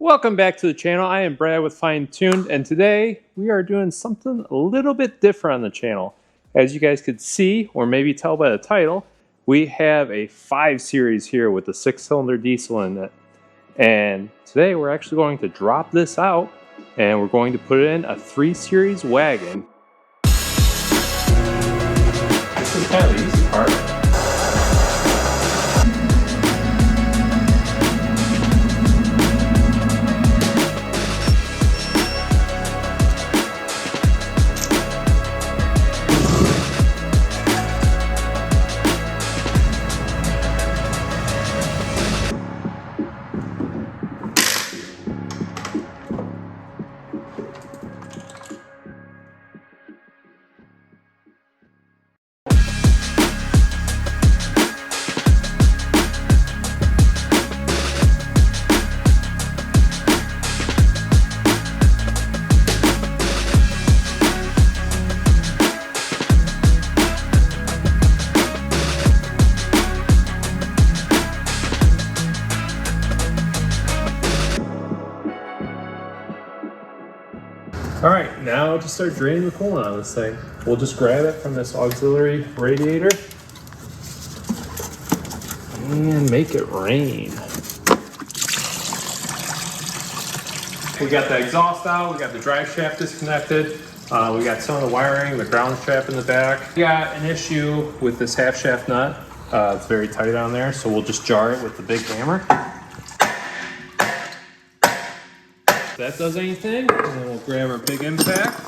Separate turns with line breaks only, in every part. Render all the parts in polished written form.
Welcome back to the channel. I am Brad with Fine Tuned, and today we are doing something a little bit different on the channel. As you guys could see, or maybe tell by the title, we have a 5 Series here with a 6-cylinder diesel in it. And today we're actually going to drop this out and we're going to put it in a 3 Series wagon. This is kind of the easy part. Alright, now to start draining the coolant on this thing. We'll just grab it from this auxiliary radiator and make it rain. We got the exhaust out, we got the drive shaft disconnected, we got some of the wiring, the ground strap in the back. We got an issue with this half shaft nut. It's very tight on there, so we'll just jar it with the big hammer. If that does anything, and then we'll grab our big impact.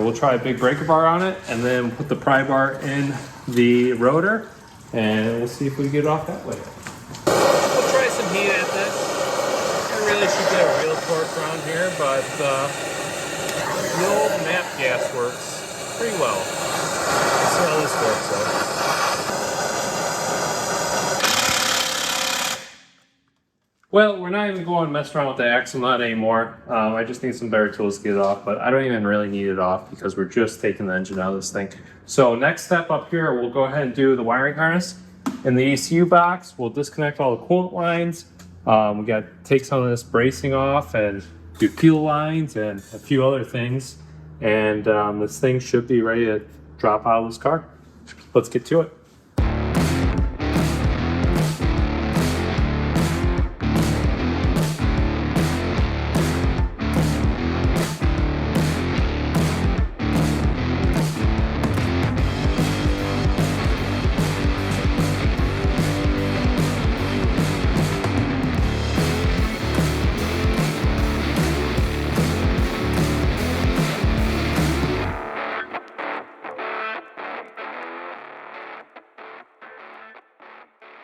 We'll try a big breaker bar on it, and then put the pry bar in the rotor, and we'll see if we can get it off that way. We'll try some heat at this. I really should get a real torque around here, but the old map gas works pretty well. Let's see how this works out. Well, we're not even going to mess around with the axle nut anymore. I just need some better tools to get it off, but I don't even really need it off because we're just taking the engine out of this thing. So next step up here, we'll go ahead and do the wiring harness. In the ECU box, we'll disconnect all the coolant lines. We got to take some of this bracing off and do fuel lines and a few other things. And this thing should be ready to drop out of this car. Let's get to it.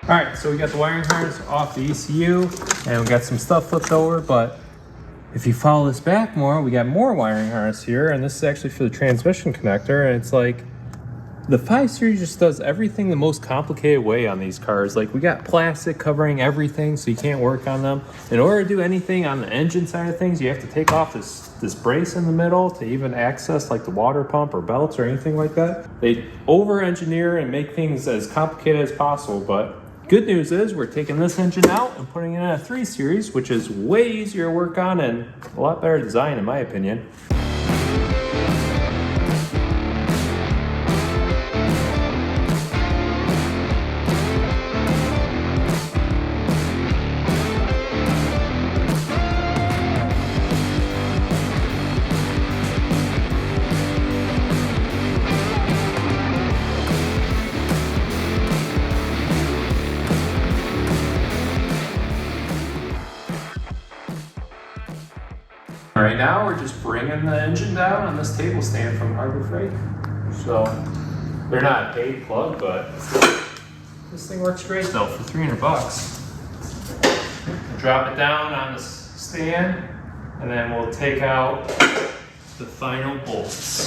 Alright, so we got the wiring harness off the ECU, and we got some stuff flipped over, but if you follow this back more, we got more wiring harness here, and this is actually for the transmission connector, and it's like, the 5 Series just does everything the most complicated way on these cars. Like, we got plastic covering everything, so you can't work on them. In order to do anything on the engine side of things, you have to take off this brace in the middle to even access like the water pump or belts or anything like that. They over-engineer and make things as complicated as possible, but good news is we're taking this engine out and putting it in a 3 Series, which is way easier to work on and a lot better design in my opinion. Right now, we're just bringing the engine down on this table stand from Harbor Freight. So, they're not a paid plug, but this thing works great though for 300 bucks. Drop it down on the stand, and then we'll take out the final bolts.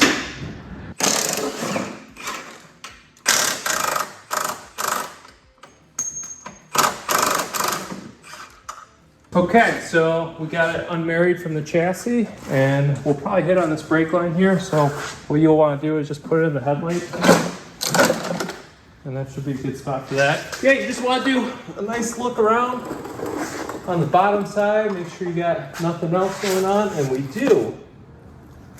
Okay, so we got it unmarried from the chassis, and we'll probably hit on this brake line here. So what you'll want to do is just put it in the headlight, and that should be a good spot for that. Yeah, you just want to do a nice look around on the bottom side, make sure you got nothing else going on, and we do.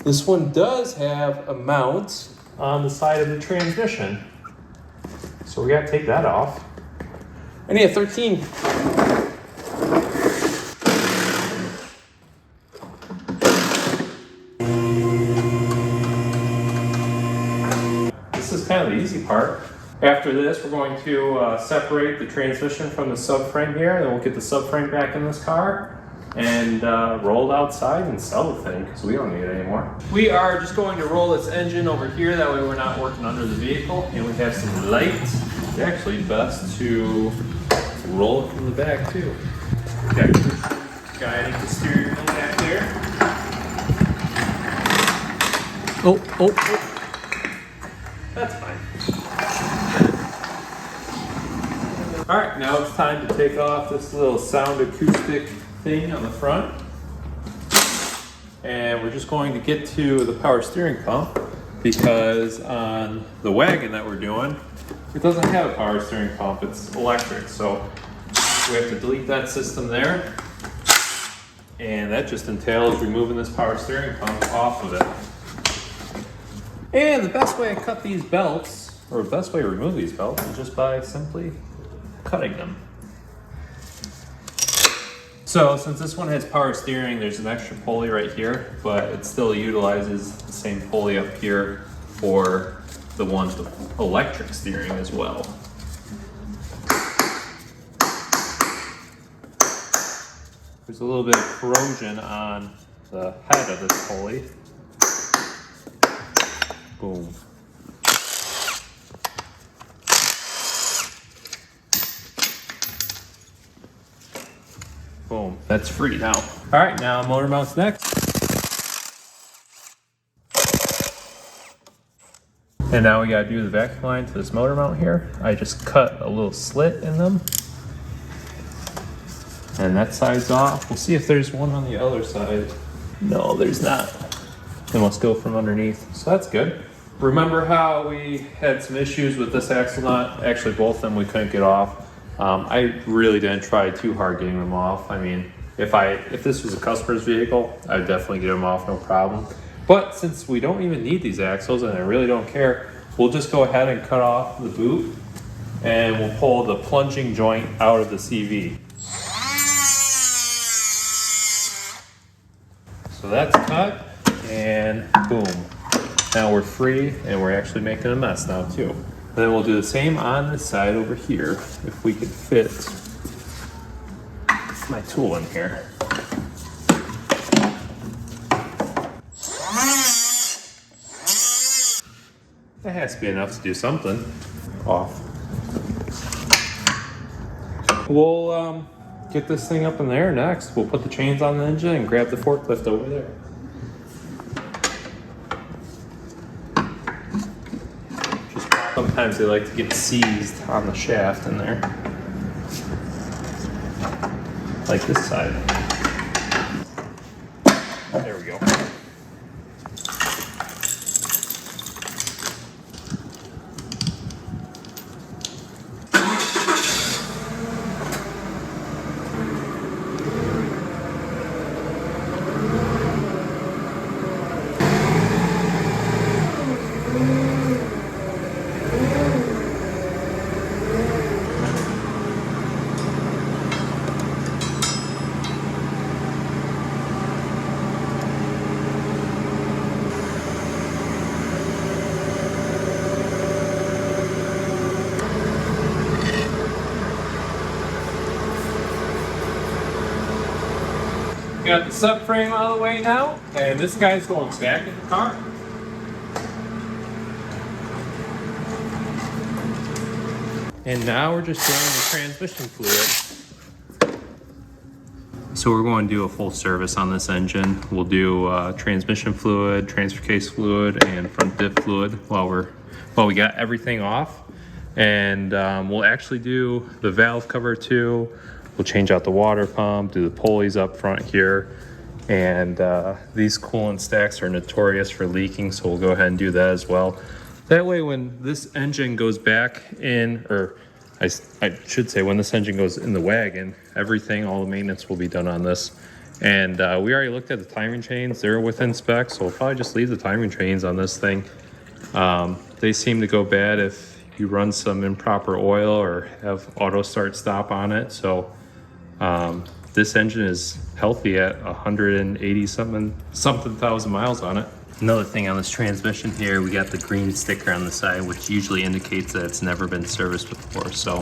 This one does have a mount on the side of the transmission, so we got to take that off. I need a 13. This is kind of the easy part. After this, we're going to separate the transmission from the subframe here, and then we'll get the subframe back in this car and roll it outside and sell the thing because we don't need it anymore. We are just going to roll this engine over here, that way we're not working under the vehicle, and we have some light. It's actually best to roll it from the back too. Got guiding the steering wheel back there. Oh. That's fine. All right, now it's time to take off this little sound acoustic thing on the front. And we're just going to get to the power steering pump because on the wagon that we're doing, it doesn't have a power steering pump, it's electric. So we have to delete that system there. And that just entails removing this power steering pump off of it. And the best way to cut these belts, or the best way to remove these belts, is just by simply cutting them. So since this one has power steering, there's an extra pulley right here, but it still utilizes the same pulley up here for the ones with electric steering as well. There's a little bit of corrosion on the head of this pulley. Boom. Boom. That's free now. All right, now motor mounts next. And now we gotta do the vacuum line to this motor mount here. I just cut a little slit in them. And that side's off. We'll see if there's one on the other side. No, there's not. It must go from underneath, so that's good. Remember how we had some issues with this axle nut? Actually, both of them we couldn't get off. I really didn't try too hard getting them off. I mean, if this was a customer's vehicle, I'd definitely get them off, no problem. But since we don't even need these axles and I really don't care, we'll just go ahead and cut off the boot and we'll pull the plunging joint out of the CV. So that's cut and boom. Now we're free and we're actually making a mess now too. Then we'll do the same on this side over here, if we could fit my tool in here. That has to be enough to do something. Off. We'll get this thing up in there next. We'll put the chains on the engine and grab the forklift over there. Sometimes they like to get seized on the shaft in there. Like this side. There we go. Got the subframe out of the way now, and this guy's going back in the car. And now we're just doing the transmission fluid. So we're going to do a full service on this engine. We'll do transmission fluid, transfer case fluid, and front diff fluid while we got everything off. And we'll actually do the valve cover too. We'll change out the water pump, do the pulleys up front here. And these coolant stacks are notorious for leaking, so we'll go ahead and do that as well. That way when this engine goes back in, or I should say when this engine goes in the wagon, everything, all the maintenance will be done on this. And we already looked at the timing chains. They're within specs, so we'll probably just leave the timing chains on this thing. They seem to go bad if you run some improper oil or have auto start stop on it. So this engine is healthy at 180 something thousand miles on it. Another thing on this transmission here, we got the green sticker on the side, which usually indicates that it's never been serviced before. So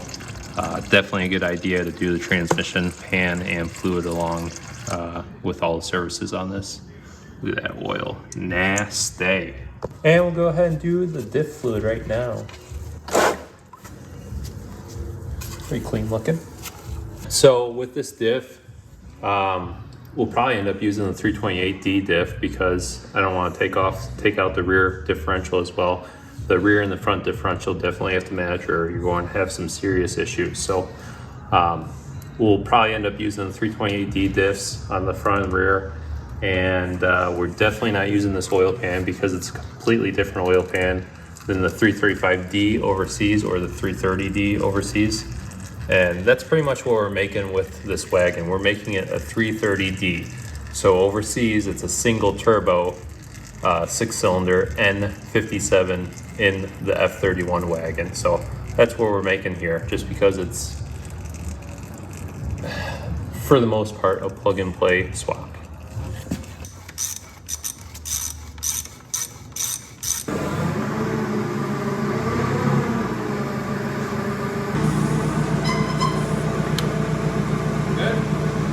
definitely a good idea to do the transmission pan and fluid along with all the services on this. Look at that oil, nasty. And we'll go ahead and do the diff fluid right now. Pretty clean looking. So with this diff, we'll probably end up using the 328D diff because I don't want to take out the rear differential as well. The rear and the front differential definitely have to match, or you're going to have some serious issues. So we'll probably end up using the 328D diffs on the front and rear. And we're definitely not using this oil pan because it's a completely different oil pan than the 335D overseas or the 330D overseas. And that's pretty much what we're making with this wagon. We're making it a 330D. So overseas, it's a single turbo, 6-cylinder N57 in the F31 wagon. So that's what we're making here, just because it's, for the most part, a plug and play swap.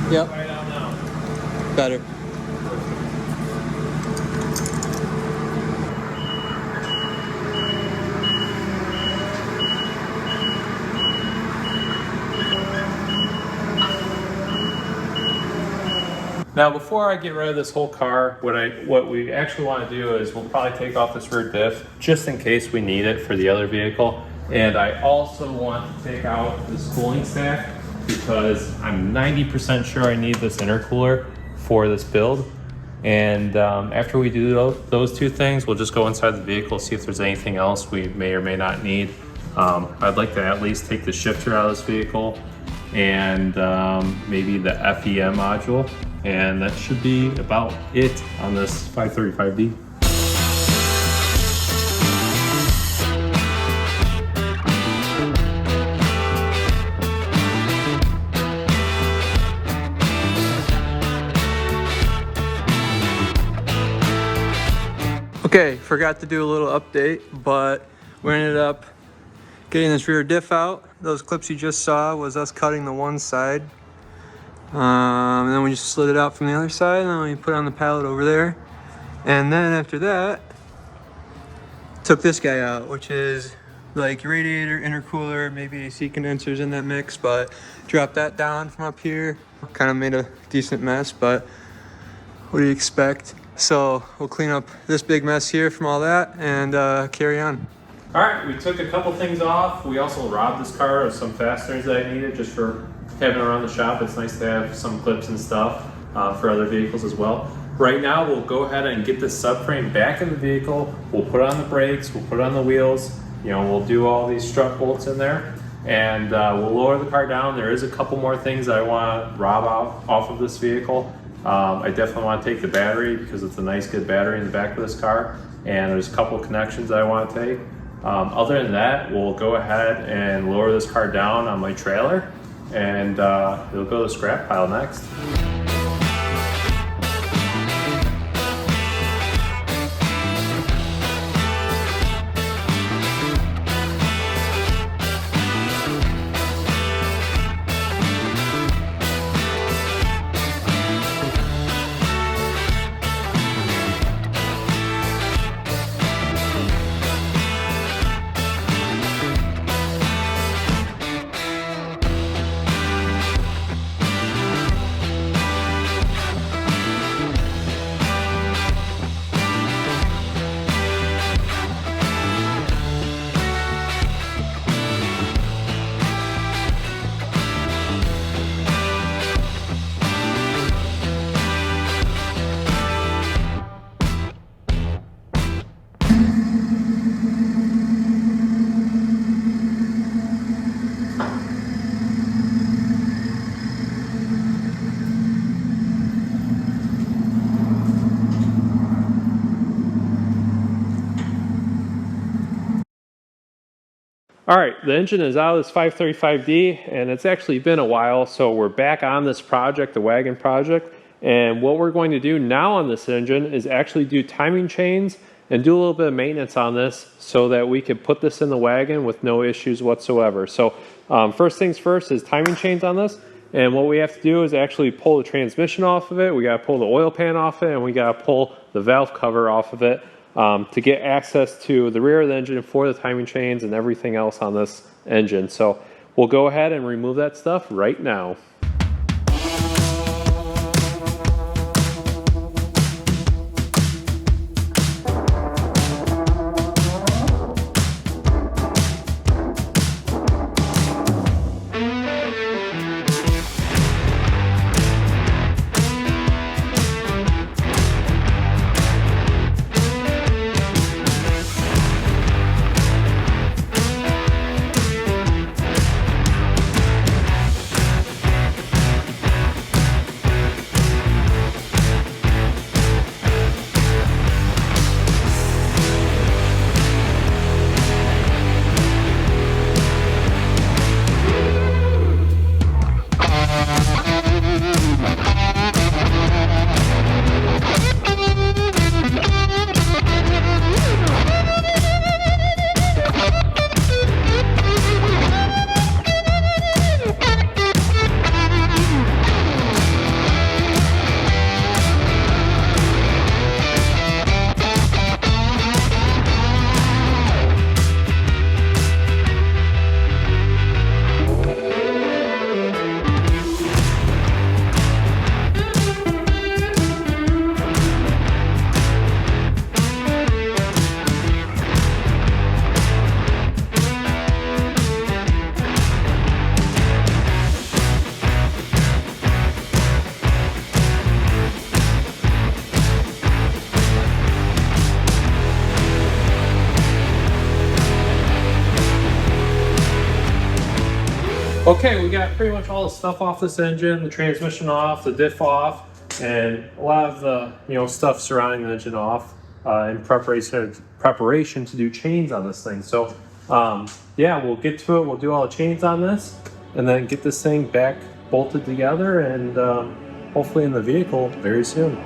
Yep.
Right out now.
Better.
Now, before I get rid of this whole car, what we actually want to do is we'll probably take off this rear diff just in case we need it for the other vehicle. And I also want to take out this cooling stack, because I'm 90% sure I need this intercooler for this build. And after we do those two things, we'll just go inside the vehicle, see if there's anything else we may or may not need. I'd like to at least take the shifter out of this vehicle and maybe the FEM module. And that should be about it on this 535D.
Okay, forgot to do a little update, but we ended up getting this rear diff out. Those clips you just saw was us cutting the one side. And then we just slid it out from the other side, and then we put it on the pallet over there. And then after that, took this guy out, which is like radiator, intercooler, maybe AC condensers in that mix, but dropped that down from up here. Kind of made a decent mess, but what do you expect? So we'll clean up this big mess here from all that and carry on.
All right, we took a couple things off. We also robbed this car of some fasteners that I needed just for having around the shop. It's nice to have some clips and stuff for other vehicles as well. Right now, we'll go ahead and get this subframe back in the vehicle. We'll put on the brakes, we'll put on the wheels. You know, we'll do all these strut bolts in there, and we'll lower the car down. There is a couple more things that I want to rob off of this vehicle. I definitely want to take the battery because it's a nice, good battery in the back of this car, and there's a couple connections that I want to take. Other than that, we'll go ahead and lower this car down on my trailer, and it'll go to the scrap pile next. All right, the engine is out of this 535D, and it's actually been a while, so we're back on this project, the wagon project, and what we're going to do now on this engine is actually do timing chains and do a little bit of maintenance on this so that we can put this in the wagon with no issues whatsoever. So first things first is timing chains on this, and what we have to do is actually pull the transmission off of it, we got to pull the oil pan off it, and we got to pull the valve cover off of it. To get access to the rear of the engine for the timing chains and everything else on this engine. So we'll go ahead and remove that stuff right now. Okay, we got pretty much all the stuff off this engine, the transmission off, the diff off, and a lot of the stuff surrounding the engine off in preparation to do chains on this thing. So yeah, we'll get to it. We'll do all the chains on this, and then get this thing back bolted together, and hopefully in the vehicle very soon.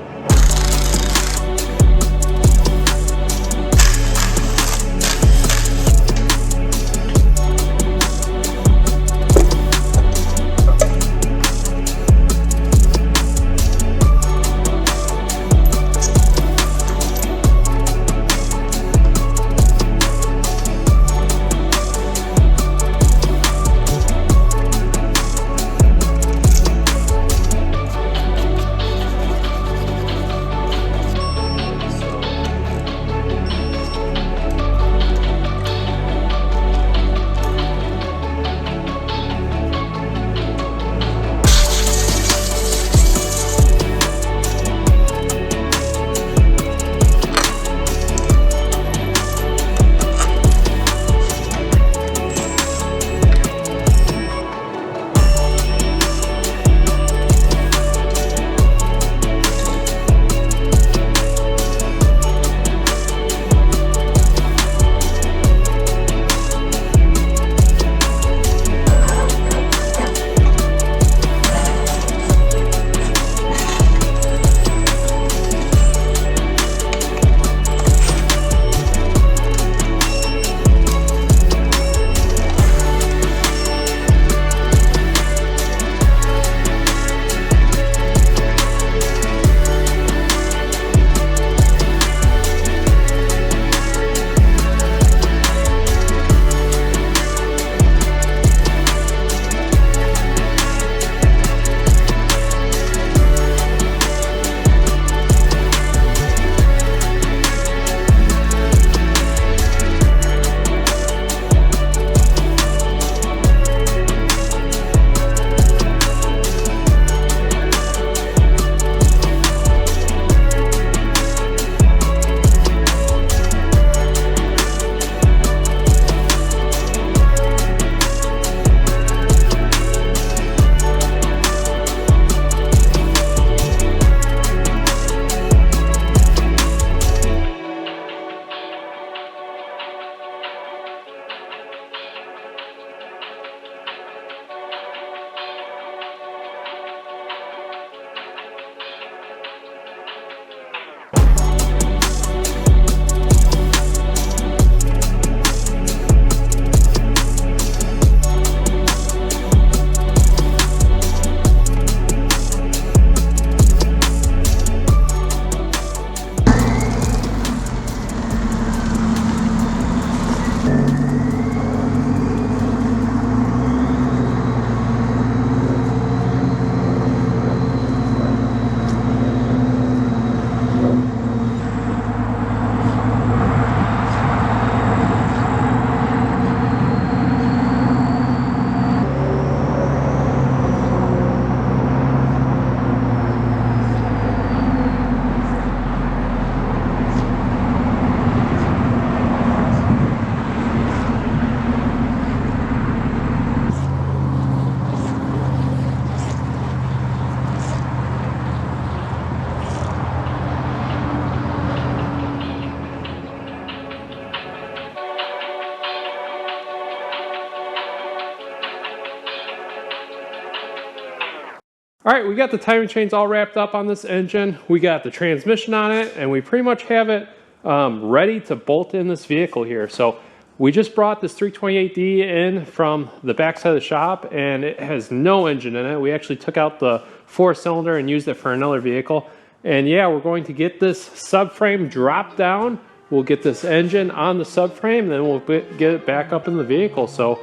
All right, we got the timing chains all wrapped up on this engine. We got the transmission on it, and we pretty much have it ready to bolt in this vehicle here. So we just brought this 328D in from the backside of the shop, and it has no engine in it. We actually took out the 4-cylinder and used it for another vehicle. And yeah, we're going to get this subframe dropped down. We'll get this engine on the subframe, then we'll get it back up in the vehicle. So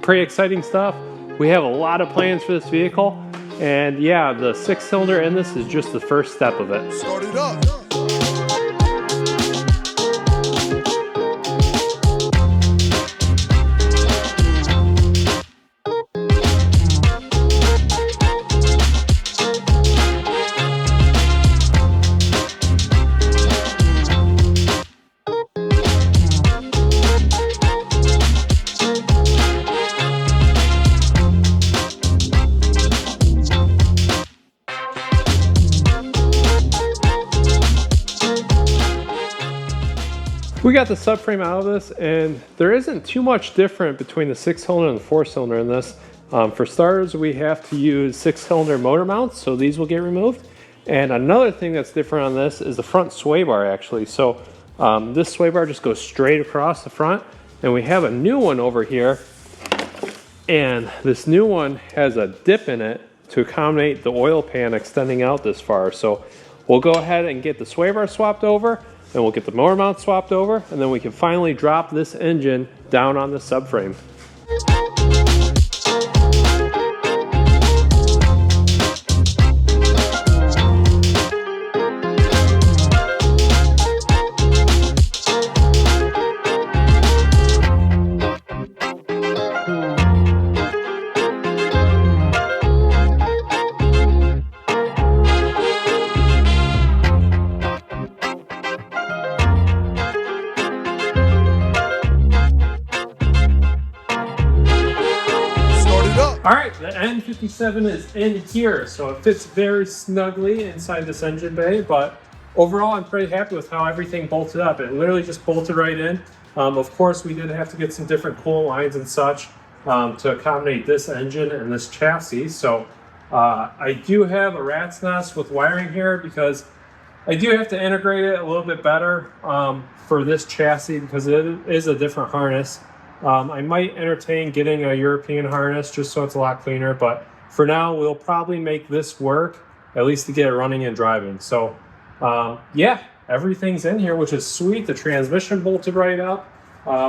pretty exciting stuff. We have a lot of plans for this vehicle. And yeah, the 6-cylinder in this is just the first step of it.
Start it up.
We got the subframe out of this, and there isn't too much different between the 6-cylinder and the 4-cylinder in this. For starters, we have to use 6-cylinder motor mounts, so these will get removed. And another thing that's different on this is the front sway bar, actually. So this sway bar just goes straight across the front, and we have a new one over here. And this new one has a dip in it to accommodate the oil pan extending out this far. So we'll go ahead and get the sway bar swapped over, and we'll get the motor mount swapped over, and then we can finally drop this engine down on the subframe. All right, the N57 is in here, so it fits very snugly inside this engine bay, but overall I'm pretty happy with how everything bolted up. It literally just bolted right in. Of course, we did have to get some different coolant lines and such to accommodate this engine and this chassis. So I do have a rat's nest with wiring here because I do have to integrate it a little bit better for this chassis because it is a different harness. I might entertain getting a European harness just so it's a lot cleaner, but for now we'll probably make this work, at least to get it running and driving. So yeah, everything's in here, which is sweet. The transmission bolted right up.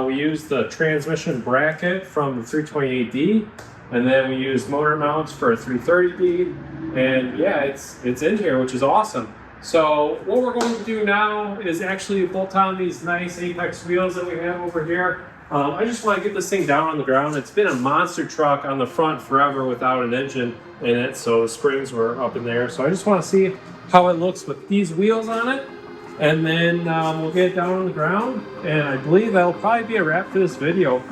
We used the transmission bracket from the 328D, and then we used motor mounts for a 330D, and yeah, it's in here, which is awesome. So what we're going to do now is actually bolt on these nice Apex wheels that we have over here. I just want to get this thing down on the ground. It's been a monster truck on the front forever without an engine in it, so the springs were up in there. So I just want to see how it looks with these wheels on it, and then we'll get it down on the ground, and I believe that'll probably be a wrap for this video.